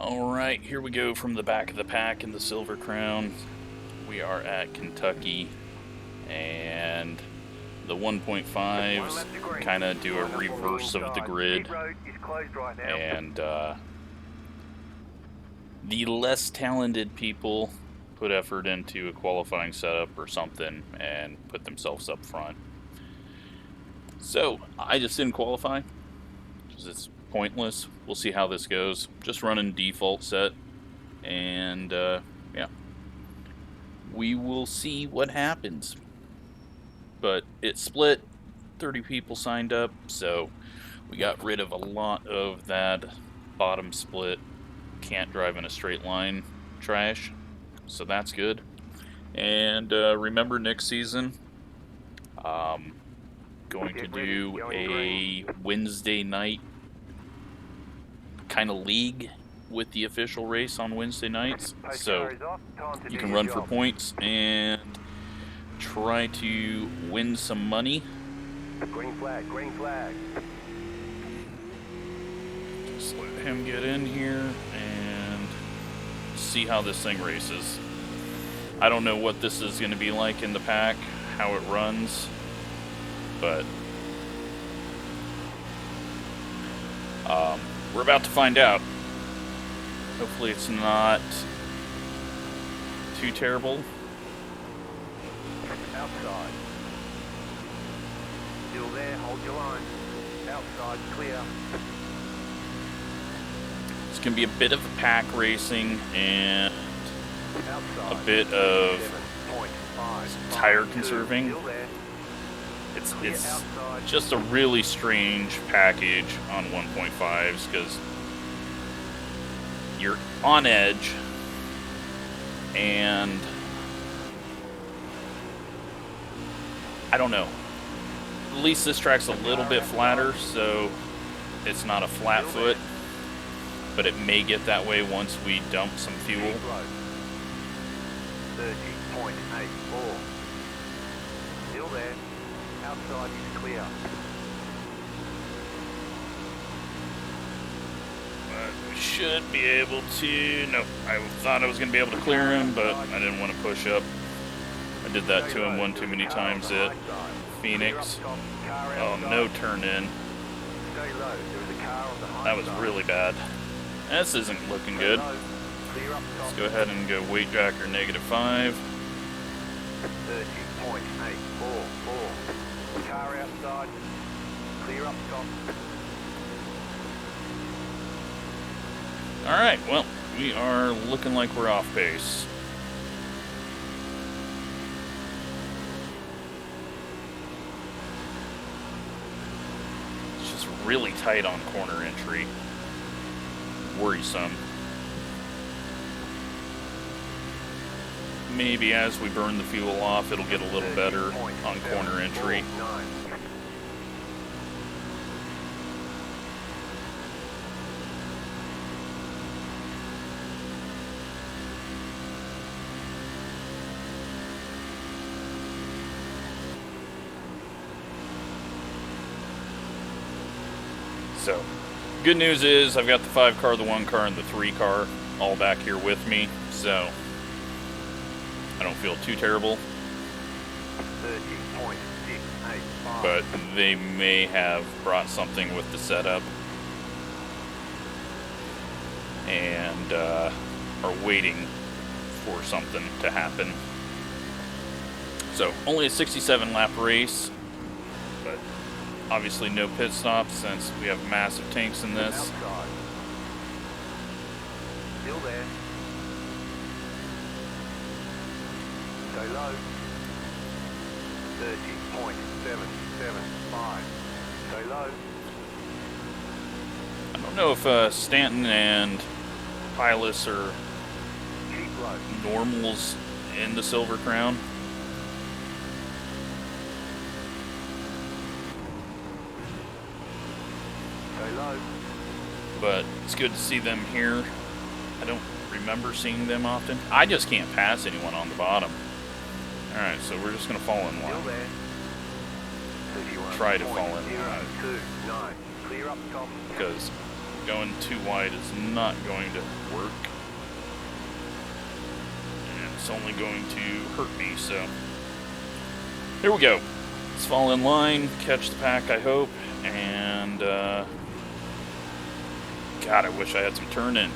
Alright, here we go from the back of the pack in the Silver Crown. We are at Kentucky, and the 1.5s kind of do a reverse of the grid, and the less talented people put effort into a qualifying setup or something and put themselves up front. So, I just didn't qualify, because it's pointless. We'll see how this goes. Just running default set, and yeah, we will see what happens. But it split, 30 people signed up, so we got rid of a lot of that bottom split, can't drive in a straight line trash, so that's good. And remember, next season, going to do a Wednesday night kind of league with the official race on Wednesday nights, so you can run for points and try to win some money. Green flag, green flag. Just let him get in here and see how this thing races. I don't know what this is going to be like in the pack, how it runs, but we're about to find out. Hopefully it's not too terrible. Outside. Still there, hold your line. Outside, clear. It's going to be a bit of a pack racing and Outside. a bit of 7.5. tire conserving. It's just a really strange package on 1.5s because you're on edge, and I don't know. At least this track's a little bit flatter, so it's not a flat foot, but it may get that way once we dump some fuel. 30.84. Still there. Outside is clear. We should be able to. No, I thought I was going to be able to clear him, but I didn't want to push up. I did that to him one too many times at Phoenix. Oh, no turn in. That was really bad. This isn't looking good. Let's go ahead and go weight jacker -5. 30.844. Car outside. Clear up top. Alright, well, we are looking like we're off pace. It's just really tight on corner entry. Worrisome. Maybe as we burn the fuel off, it'll get a little better on corner entry. So, good news is I've got the 5 car, the 1 car, and the 3 car all back here with me, so I don't feel too terrible. 30.685. But they may have brought something with the setup and are waiting for something to happen. So, only a 67 lap race, but obviously no pit stops since we have massive tanks in this. Outside. Still there. Stay low. 30.775. Stay low. I don't know if Stanton and Pilus are Keep low. normals in the Silver Crown. Stay low. But it's good to see them here. I don't remember seeing them often. I just can't pass anyone on the bottom. Alright, so we're just going to fall in Still line. there. Try to fall in line. 31.029. Clear up top. Because going too wide is not going to work. And it's only going to hurt me, so. Here we go. Let's fall in line, catch the pack, I hope, and, God, I wish I had some turn in.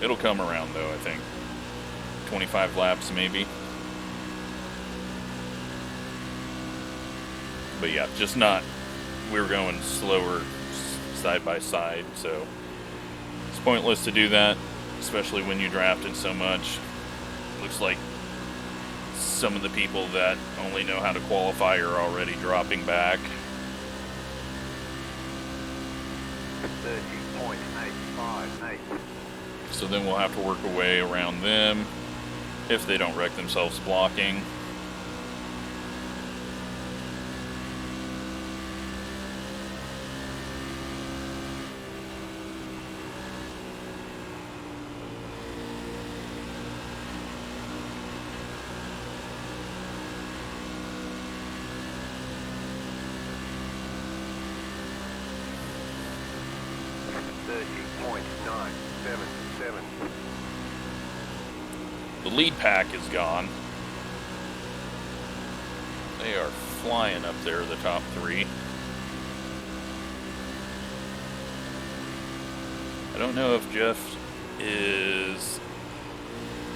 It'll come around, though, I think. 25 laps, maybe. But yeah, just not... We were going slower side by side, so... It's pointless to do that, especially when you drafted so much. Looks like some of the people that only know how to qualify are already dropping back. 30.858. So then we'll have to work a way around them if they don't wreck themselves blocking. The lead pack is gone. They are flying up there, the top three. I don't know if Jeff is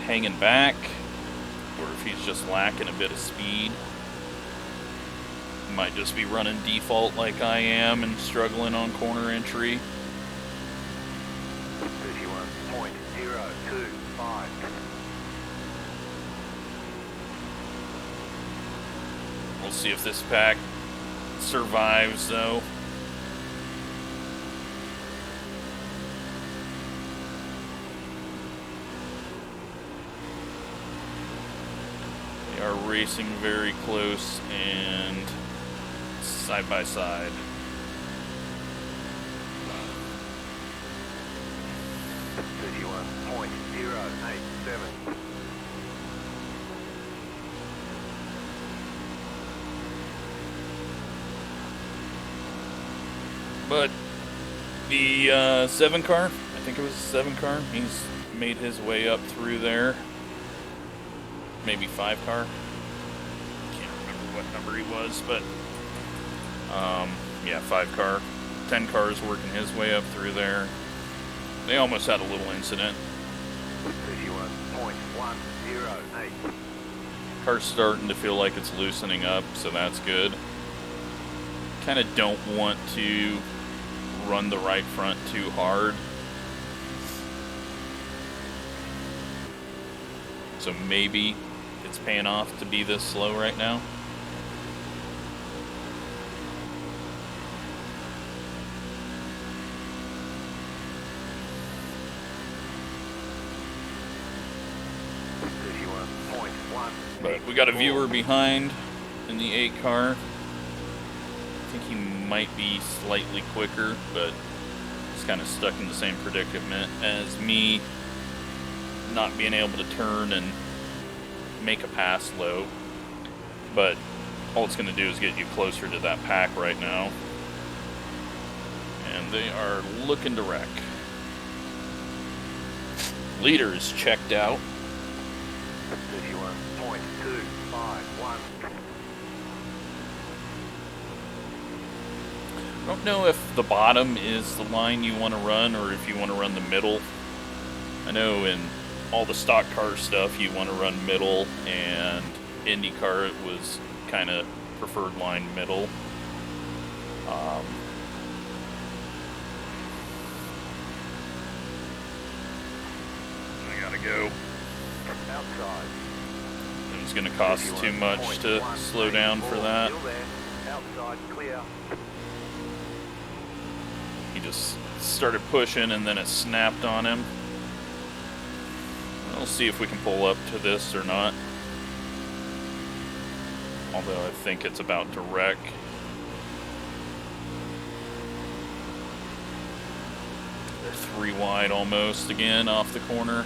hanging back or if he's just lacking a bit of speed. He might just be running default like I am and struggling on corner entry. 31.025. We'll see if this pack survives, though. They are racing very close and side by side. But the 7 car, I think it was a 7 car, he's made his way up through there. Maybe 5 car. Can't remember what number he was, but yeah, 5 car. 10 cars working his way up through there. They almost had a little incident. 31.108. Car's starting to feel like it's loosening up, so that's good. Kind of don't want to run the right front too hard. So maybe it's paying off to be this slow right now. But we got a viewer behind in the 8 car. I think he might be slightly quicker, but he's kind of stuck in the same predicament as me, not being able to turn and make a pass low. But all it's going to do is get you closer to that pack right now. And they are looking to wreck. Leader is checked out. 31.251. I don't know if the bottom is the line you want to run or if you want to run the middle. I know in all the stock car stuff you want to run middle, and IndyCar it was kind of preferred line middle. I gotta go. Outside. It was going to cost too much to slow down for that. Still there. Outside, clear. He just started pushing and then it snapped on him. We'll see if we can pull up to this or not. Although I think it's about to wreck. 3 wide almost again off the corner.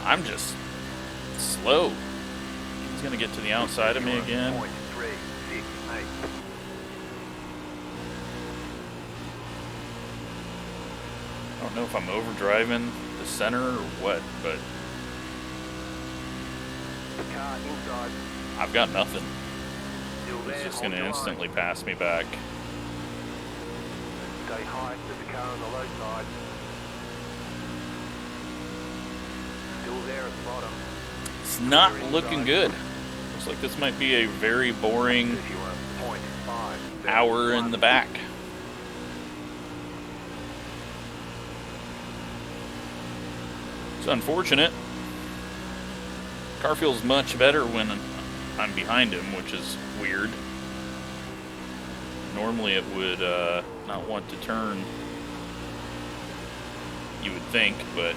I'm just slow. He's gonna get to the outside of me again. 51.368. I don't know if I'm overdriving the center or what, but Car inside. I've got nothing. Still there. He's just hold gonna your line. instantly pass me back. Stay high. There's a car on the low side. Still there at the bottom. It's not looking good. Looks like this might be a very boring 51.5. hour in the back. It's unfortunate. Car feels much better when I'm behind him, which is weird. Normally it would not want to turn, you would think, but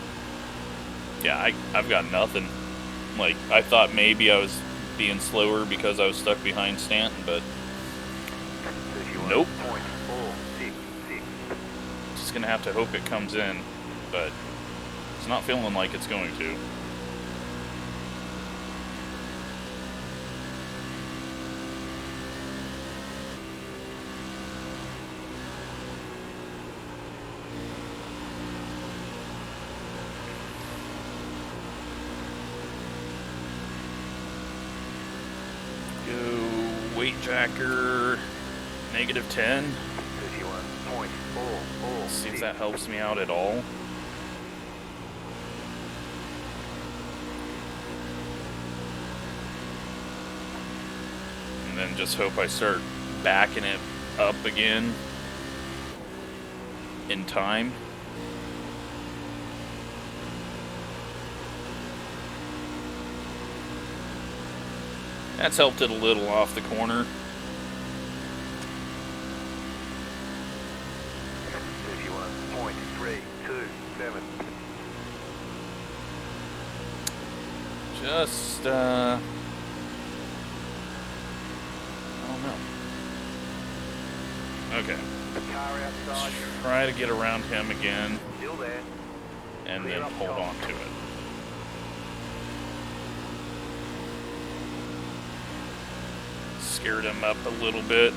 yeah, I've got nothing. Like, I thought maybe I was being slower because I was stuck behind Stanton, but nope. 51.466. Just gonna have to hope it comes in, but it's not feeling like it's going to. Go weight jacker, -10. 51.446. See if that helps me out at all. And then just hope I start backing it up again in time. That's helped it a little off the corner. 51.327. Just, I don't know. Okay. Car outside. Try to get around him again Still there. and then hold on to it. Scared him up a little bit.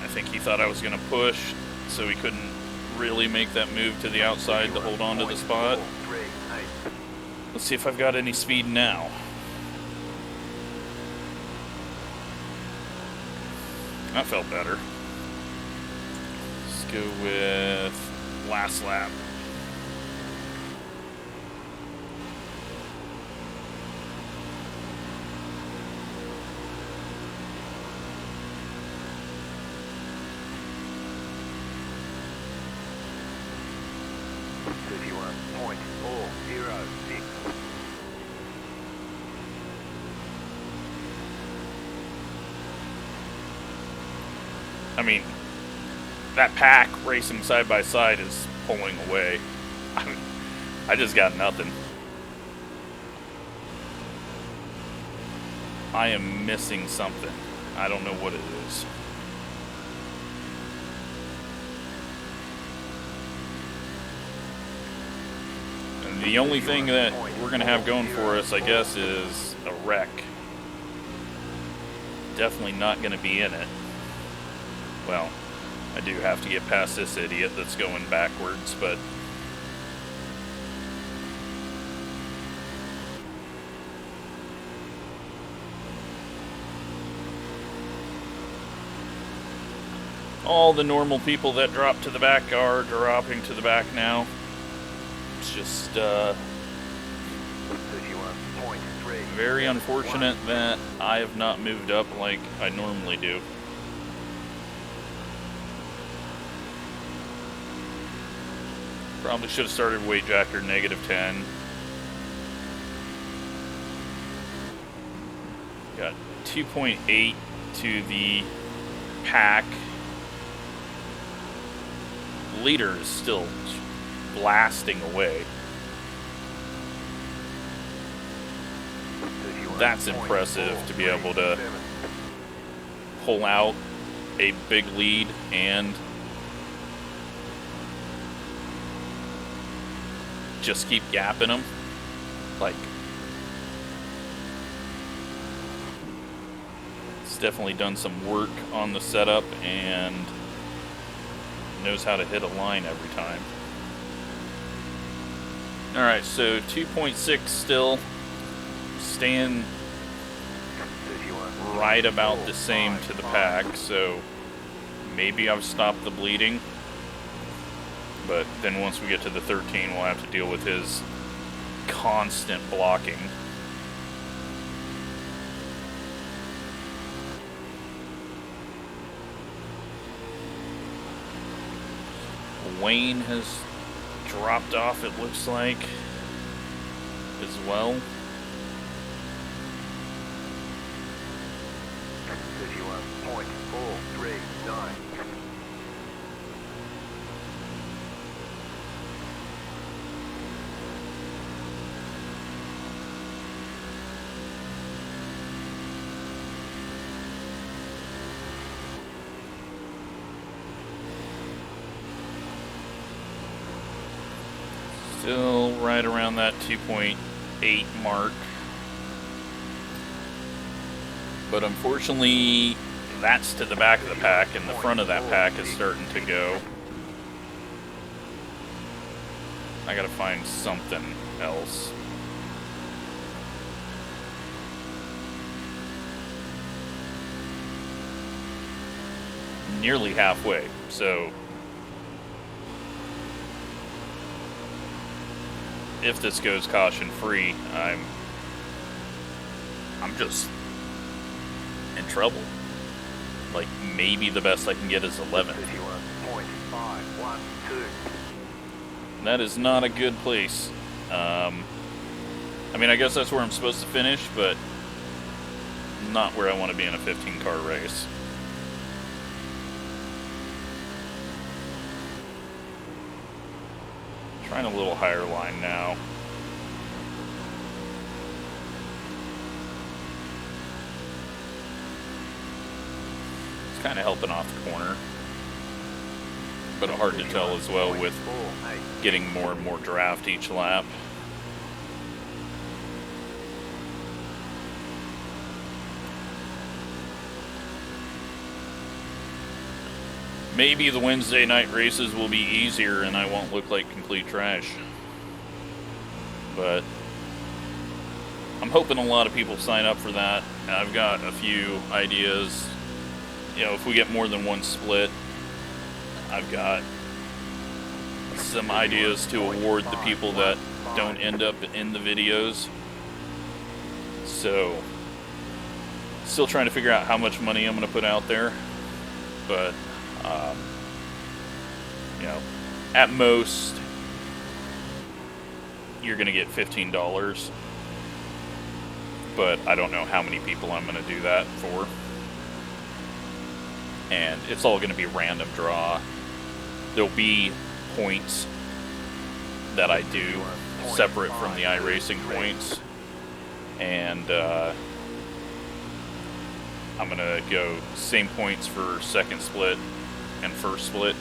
I think he thought I was going to push, so he couldn't really make that move to the outside to hold on to the spot. 51.438. Let's see if I've got any speed now. That felt better. Let's go with last lap. I mean, that pack racing side by side is pulling away. I just got nothing. I am missing something. I don't know what it is. And the only thing that we're going to have going for us, I guess, is a wreck. Definitely not going to be in it. Well, I do have to get past this idiot that's going backwards, but all the normal people that drop to the back are dropping to the back now. It's just very unfortunate that I have not moved up like I normally do. Probably should have started weight jacker -10. Got 2.8 to the pack. Leader is still blasting away. That's impressive to be able to pull out a big lead and just keep gapping them. Like, it's definitely done some work on the setup and knows how to hit a line every time. Alright, so 2.6 still, staying right about the same to the pack, so maybe I've stopped the bleeding. But then once we get to the 13, we'll have to deal with his constant blocking. Wayne has dropped off, it looks like, as well. 31.439. Still right around that 2.8 mark. But unfortunately, that's to the back of the pack, and the front of that pack is starting to go. I gotta find something else. Nearly halfway, so if this goes caution free, I'm just in trouble. Like, maybe the best I can get is 11. 31.512. That is not a good place. I mean, I guess that's where I'm supposed to finish, but not where I want to be in a 15-car race. Trying a little higher line now. It's kind of helping off the corner, but hard to tell as well with getting more and more draft each lap. Maybe the Wednesday night races will be easier and I won't look like complete trash. But I'm hoping a lot of people sign up for that. And I've got a few ideas. You know, if we get more than one split, I've got some ideas to award the people that don't end up in the videos. So, still trying to figure out how much money I'm going to put out there. But you know, at most, you're going to get $15, but I don't know how many people I'm going to do that for. And it's all going to be random draw. There'll be points that I do separate from the iRacing points. And I'm going to go same points for second split and first split,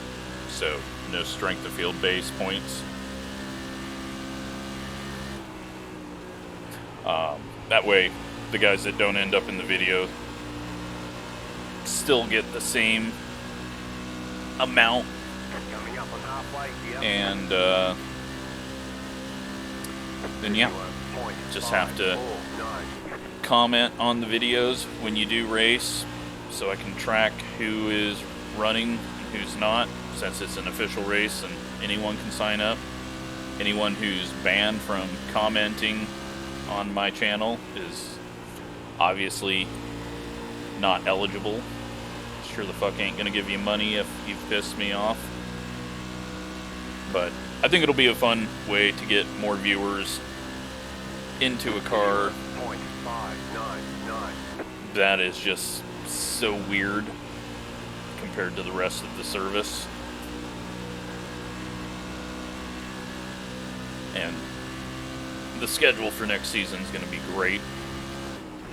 so no strength of field base points. That way, the guys that don't end up in the video still get the same amount. And then yeah, just have to comment on the videos when you do race, so I can track who is running and who's not, since it's an official race and anyone can sign up. Anyone who's banned from commenting on my channel is obviously not eligible. Sure the fuck ain't gonna give you money if you've pissed me off. But I think it'll be a fun way to get more viewers into a car that is just so weird compared to the rest of the service. And the schedule for next season is going to be great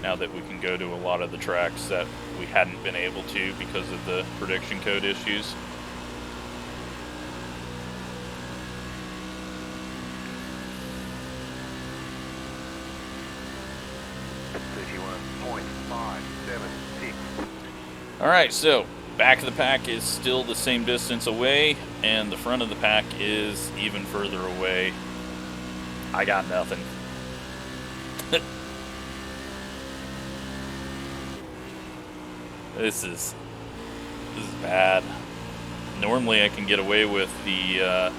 now that we can go to a lot of the tracks that we hadn't been able to because of the prediction code issues. Alright, so back of the pack is still the same distance away, and the front of the pack is even further away. I got nothing. This is bad. Normally I can get away with the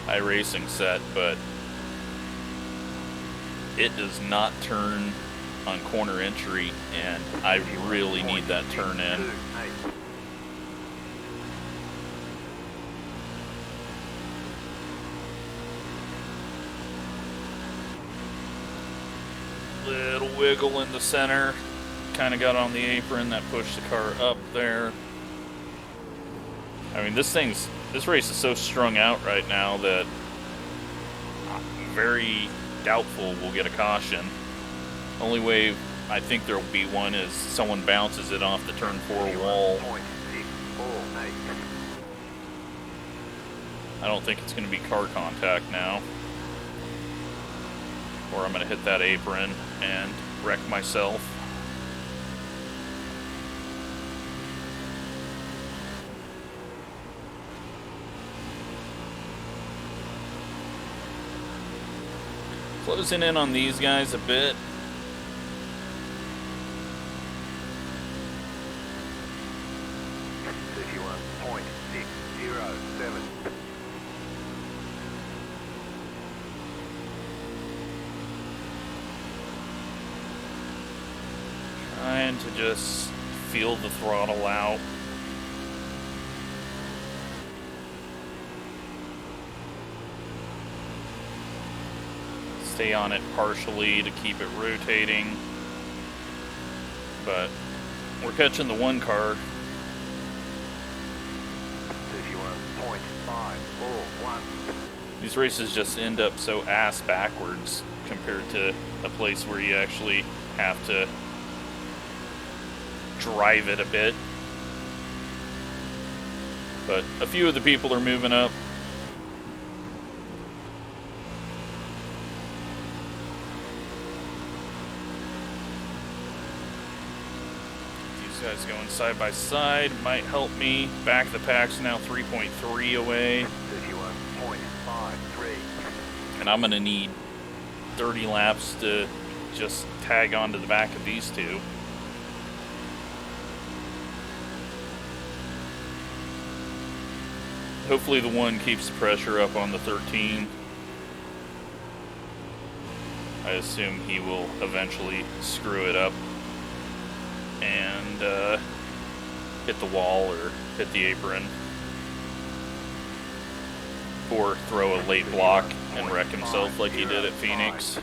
iRacing set, but it does not turn on corner entry, and I really need that turn in. Little wiggle in the center. Kind of got on the apron, that pushed the car up there. I mean, this race is so strung out right now that I'm very doubtful we'll get a caution. Only way I think there'll be one is someone bounces it off the turn 4 wall. I don't think it's going to be car contact now. Or I'm going to hit that apron and wreck myself. Closing in on these guys a bit. Trying to just feel the throttle out. Stay on it partially to keep it rotating, but we're catching the one car. 31.541. These races just end up so ass backwards compared to a place where you actually have to drive it a bit. But a few of the people are moving up. Guys going side by side might help me. Back of the pack's now 3.3 away. 31.53. And I'm gonna need 30 laps to just tag onto the back of these two. Hopefully the one keeps the pressure up on the 13. I assume he will eventually screw it up and hit the wall or hit the apron, or throw a late block and wreck himself like he did at Phoenix.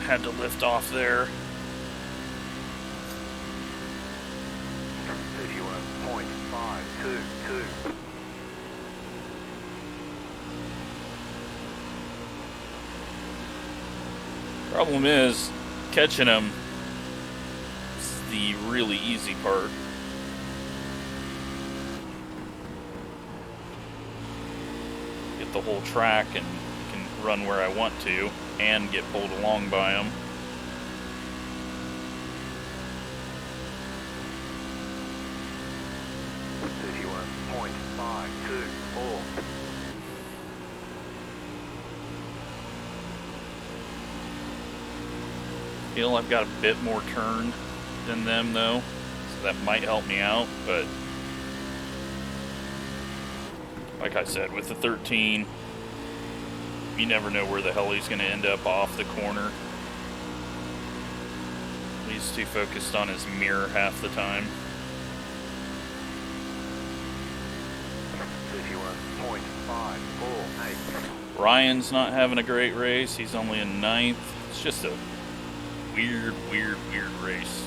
Had to lift off there. 31.522. Problem is, catching him is the really easy part. Get the whole track and can run where I want to and get pulled along by him. Feel I've got a bit more turn than them though, so that might help me out, but like I said, with the 13, you never know where the hell he's going to end up off the corner. He's too focused on his mirror half the time. 31.548. Ryan's not having a great race. He's only in 9th. It's just a weird race.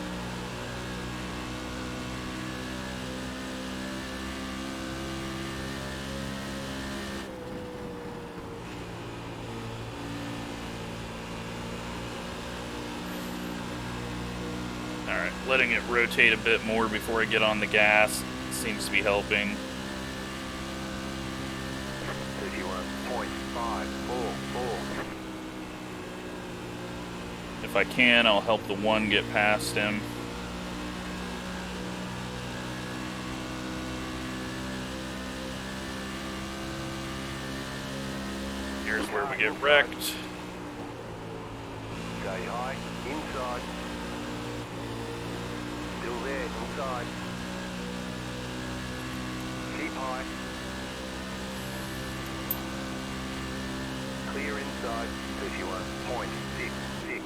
letting it rotate a bit more before I get on the gas seems to be helping. 31.544. If I can, I'll help the one get past him. Here's where we get wrecked. Stay high, inside. Still there, inside. Keep high. Clear inside, 31.666.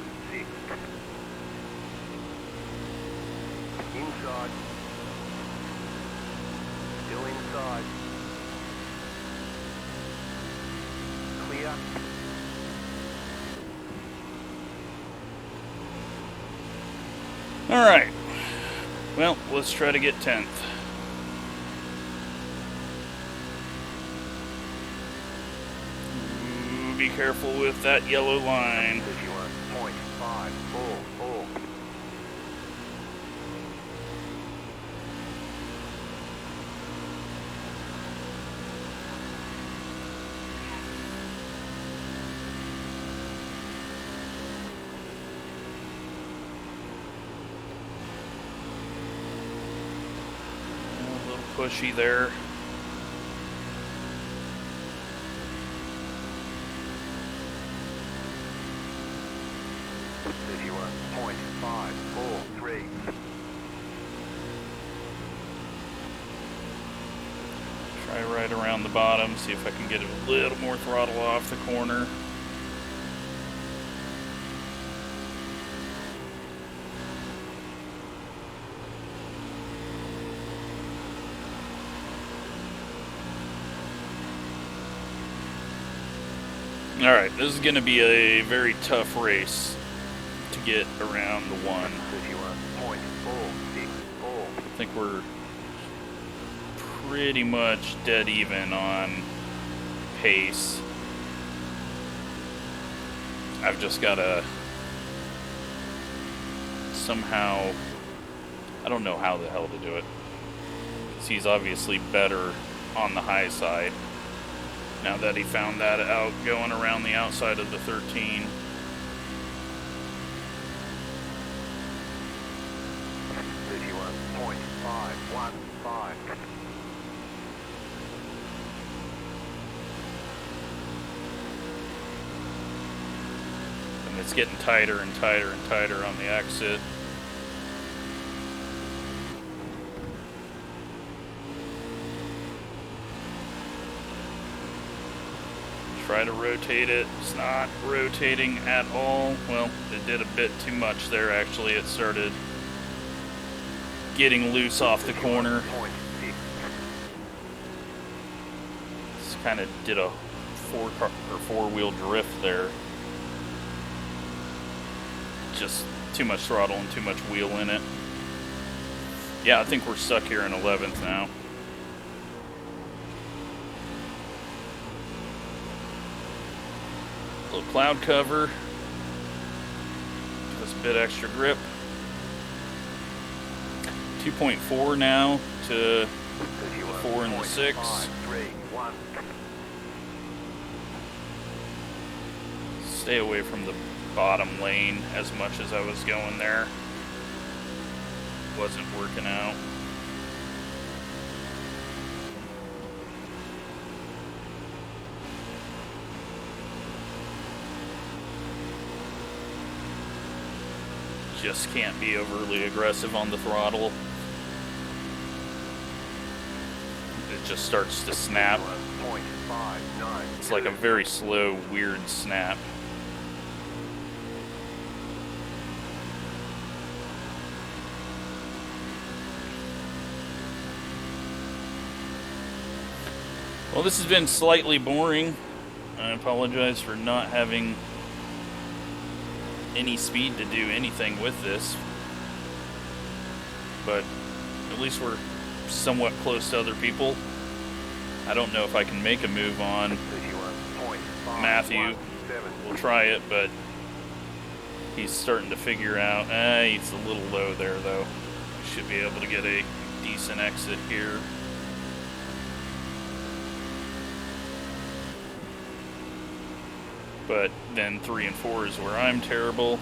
Inside. Still inside. Clear. Alright. Well, let's try to get 10th. Ooh, be careful with that yellow line. 31.544. A little pushy there. Try right around the bottom, see if I can get a little more throttle off the corner. Alright, this is going to be a very tough race to get around the one. 31.464. I think we're pretty much dead even on pace. I've just got to somehow, I don't know how the hell to do it, because he's obviously better on the high side. Now that he found that out going around the outside of the 13. And it's getting tighter and tighter and tighter on the exit. Try to rotate it. It's not rotating at all. Well, it did a bit too much there, actually. It started getting loose off the corner. Just kind of did a four-wheel drift there. Just too much throttle and too much wheel in it. Yeah, I think we're stuck here in 11th now. Little cloud cover. Give us a bit extra grip. 2.4 now to 4 and the 6. Stay away from the bottom lane as much as I was going there. Wasn't working out. Just can't be overly aggressive on the throttle. It just starts to snap. It's like a very slow, weird snap. Well, this has been slightly boring. I apologize for not having any speed to do anything with this, but at least we're somewhat close to other people. I don't know if I can make a move on Matthew. We'll try it, but He's starting to figure out. He's a little low there, though. We should be able to get a decent exit here. But then 3 and 4 is where I'm terrible.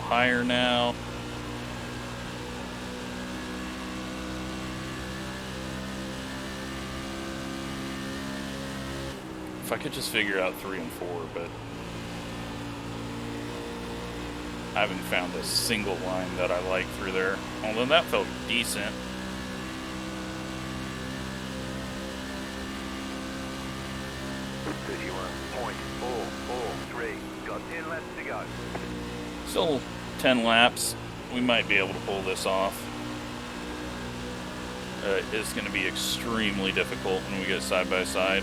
Higher now. If I could just figure out 3 and 4, but I haven't found a single line that I like through there. Although that felt decent. Got 10 laps to go. Still 10 laps. We might be able to pull this off. It's going to be extremely difficult when we get side by side.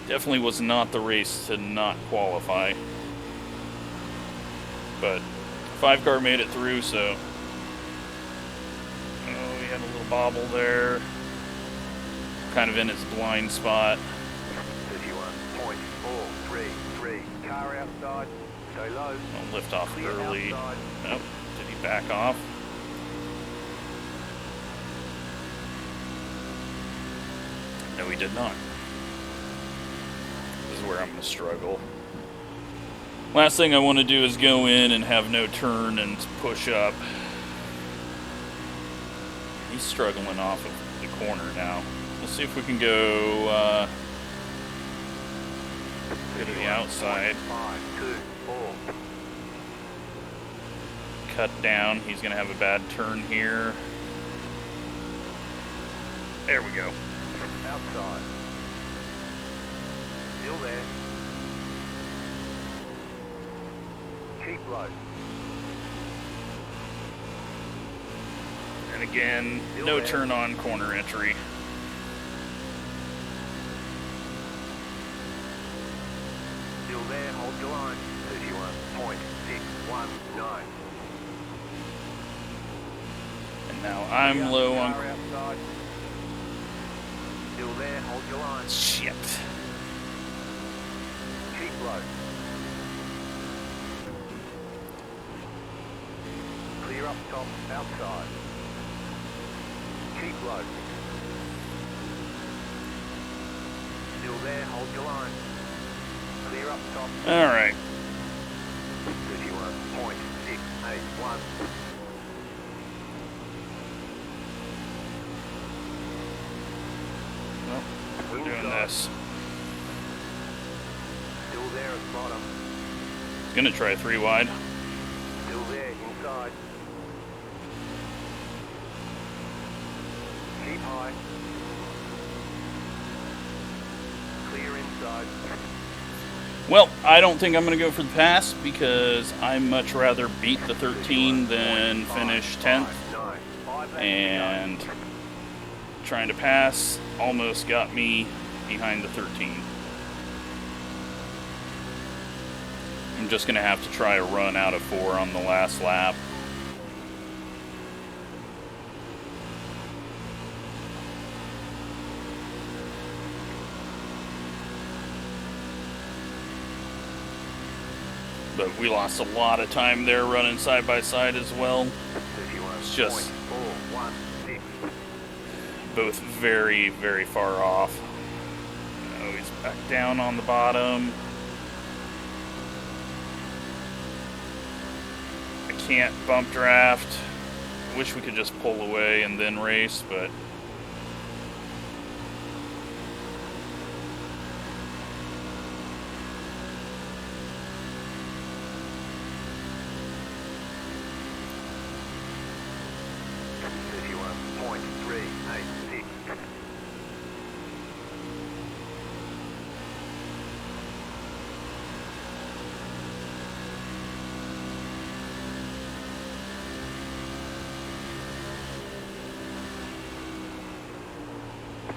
Definitely was not the race to not qualify. But 5 car made it through, so... Oh, we had a little bobble there. Kind of in its blind spot. 51.433. Car outside. Stay low. I'll lift off Clear early. outside. Nope. Did he back off? No, he did not. This is where I'm going to struggle. Last thing I want to do is go in and have no turn and push up. He's struggling off of the corner now. Let's see if we can go to the outside. 5, 2, 4. Cut down. He's going to have a bad turn here. There we go. Outside. Still there. Keep low. And again, no turn on corner entry. Still there. Hold your line. 31.619. And now I'm low on... Car outside. Still there. Hold your line. Shit. Keep low. Clear up top, outside. Keep low. Still there, hold your line. Clear up top. Alright. 31.681. Well, we're doing this. Still there at the bottom. Gonna try 3 wide. Still there, inside. Keep high. Clear inside. Well, I don't think I'm going to go for the pass because I'd much rather beat the 13 than finish 10th. And trying to pass almost got me behind the 13. I'm just going to have to try a run out of 4 on the last lap. But we lost a lot of time there running side by side as well. It's just both very, very far off. Oh, he's back down on the bottom. I can't bump draft. I wish we could just pull away and then race, but...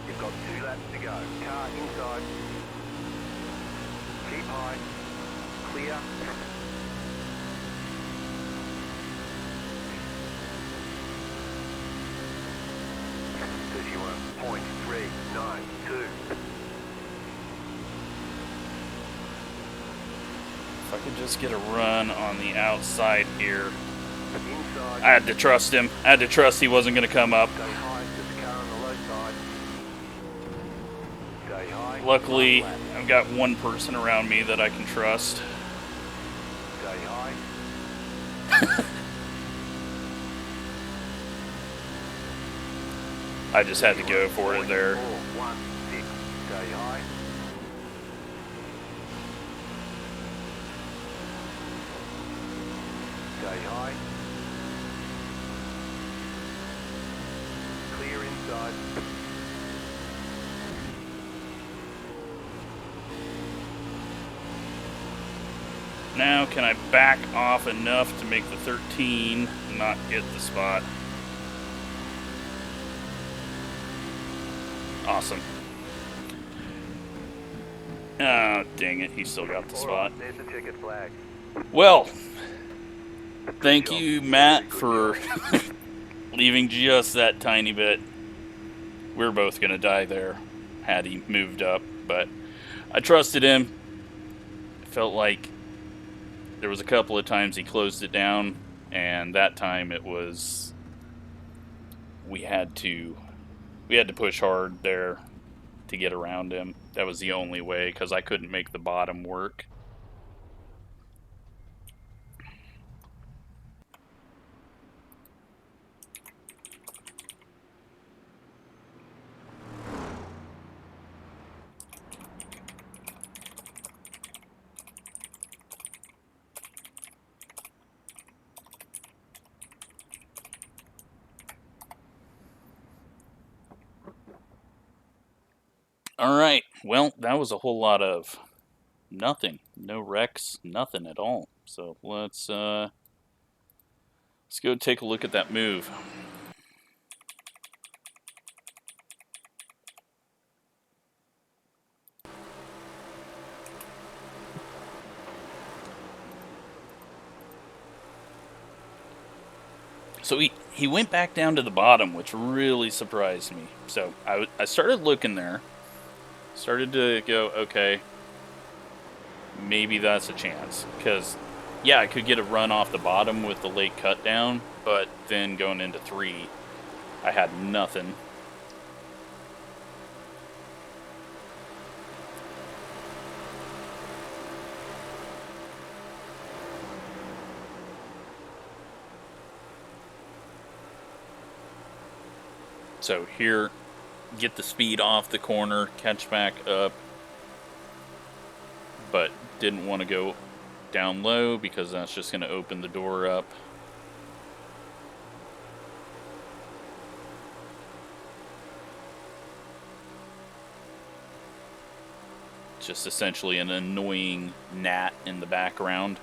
You've got 2 laps to go. Car inside. Keep high. Clear. .392. If I could just get a run on the outside here. Inside. I had to trust him. I had to trust he wasn't going to come up. Stay high, there's a car on the low side. Stay high. Luckily, Left. I've got one person around me that I can trust. Stay high. I just had to go for it there. 416. Stay high. Stay high. Clear inside. Now, can I back off enough to make the 13 and not get the spot? Awesome. Ah, dang it, he still got the spot. Alright, there's the ticket flag. Well, thank you, Matt, for leaving just that tiny bit. We were both going to die there had he moved up, but I trusted him. I felt like there was a couple of times he closed it down, and that time it was we had to push hard there to get around him. That was the only way, because I couldn't make the bottom work. Alright, well, that was a whole lot of nothing. No wrecks, nothing at all. So let's go take a look at that move. So he went back down to the bottom, which really surprised me. So I started looking there. Started to go, okay, maybe that's a chance. Because, yeah, I could get a run off the bottom with the late cut down, but then going into 3, I had nothing. So here, get the speed off the corner, catch back up, but didn't want to go down low because that's just going to open the door up. Just essentially an annoying gnat in the background.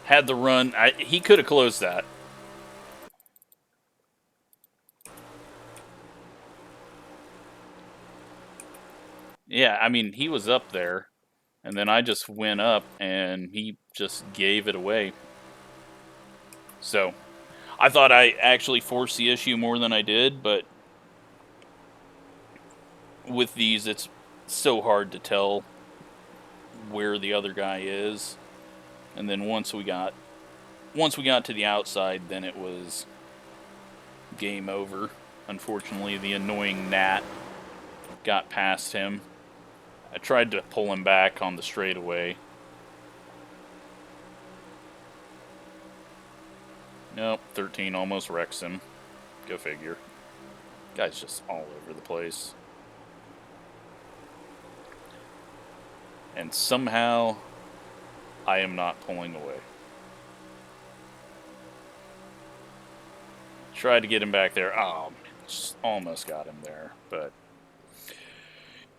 Had the run, he could have closed that. Yeah, I mean, he was up there, and then I just went up, and he just gave it away. So, I thought I actually forced the issue more than I did, but with these, it's so hard to tell where the other guy is. And then once we got to the outside, then it was game over. Unfortunately, the annoying gnat got past him. I tried to pull him back on the straightaway. Nope, 13 almost wrecks him. Go figure. Guy's just all over the place. And somehow, I am not pulling away. Tried to get him back there. Oh, just almost got him there. But,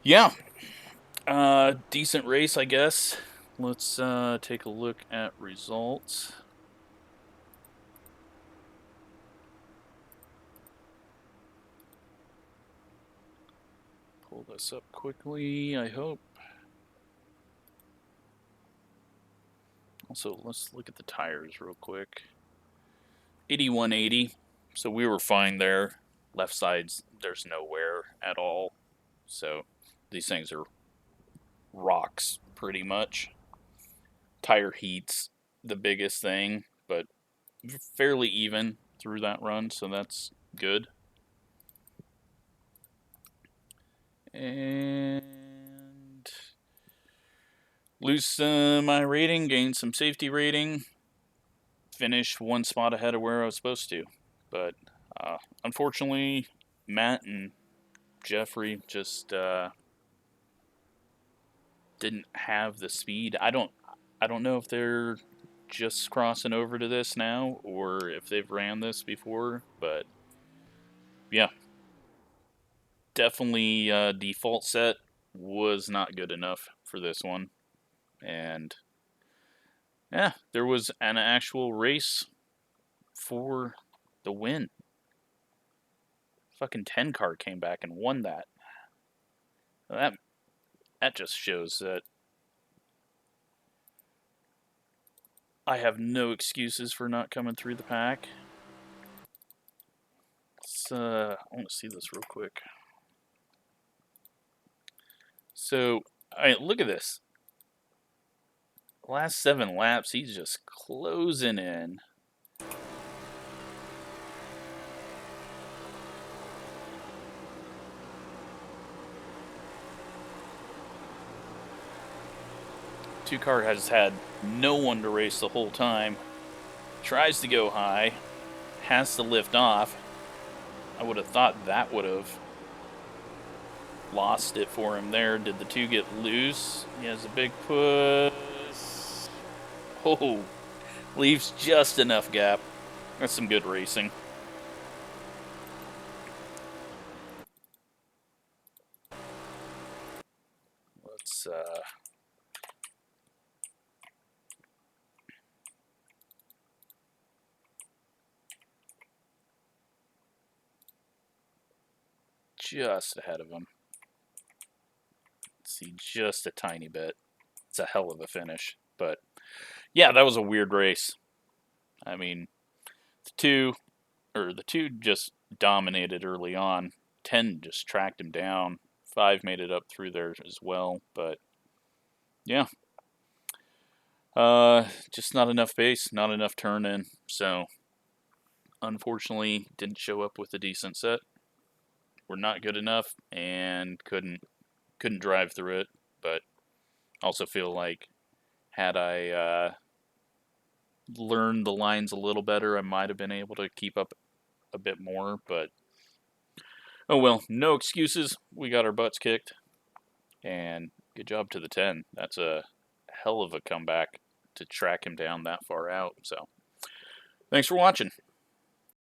yeah. Decent race, I guess. Let's take a look at results. pull this up quickly, I hope. Also, let's look at the tires real quick. 8180, so we were fine there. Left sides, there's no wear at all. So these things are rocks, pretty much. Tire heat's the biggest thing, but fairly even through that run, so that's good. And lose my rating, gain some safety rating. Finish one spot ahead of where I was supposed to. But unfortunately, Matt and Jeffrey just didn't have the speed. I don't know if they're just crossing over to this now or if they've ran this before, but yeah, definitely default set was not good enough for this one. And yeah, there was an actual race for the win. Fucking 10 car came back and won that. That just shows that I have no excuses for not coming through the pack. I want to see this real quick. So, look at this. Last 7 laps, he's just closing in. Two car has had no one to race the whole time. Tries to go high. Has to lift off. I would have thought that would have lost it for him there. Did the two get loose? He has a big push. Oh, leaves just enough gap. That's some good racing. Let's just ahead of him. Let's see, just a tiny bit. It's a hell of a finish. But yeah, that was a weird race. I mean, the two just dominated early on. 10 just tracked him down. 5 made it up through there as well. But yeah, just not enough pace, not enough turn in. So unfortunately, didn't show up with a decent set. We're not good enough and couldn't drive through it. But also feel like had I learned the lines a little better, I might have been able to keep up a bit more. But oh well, no excuses. We got our butts kicked, and good job to the 10. That's a hell of a comeback to track him down that far out. So thanks for watching.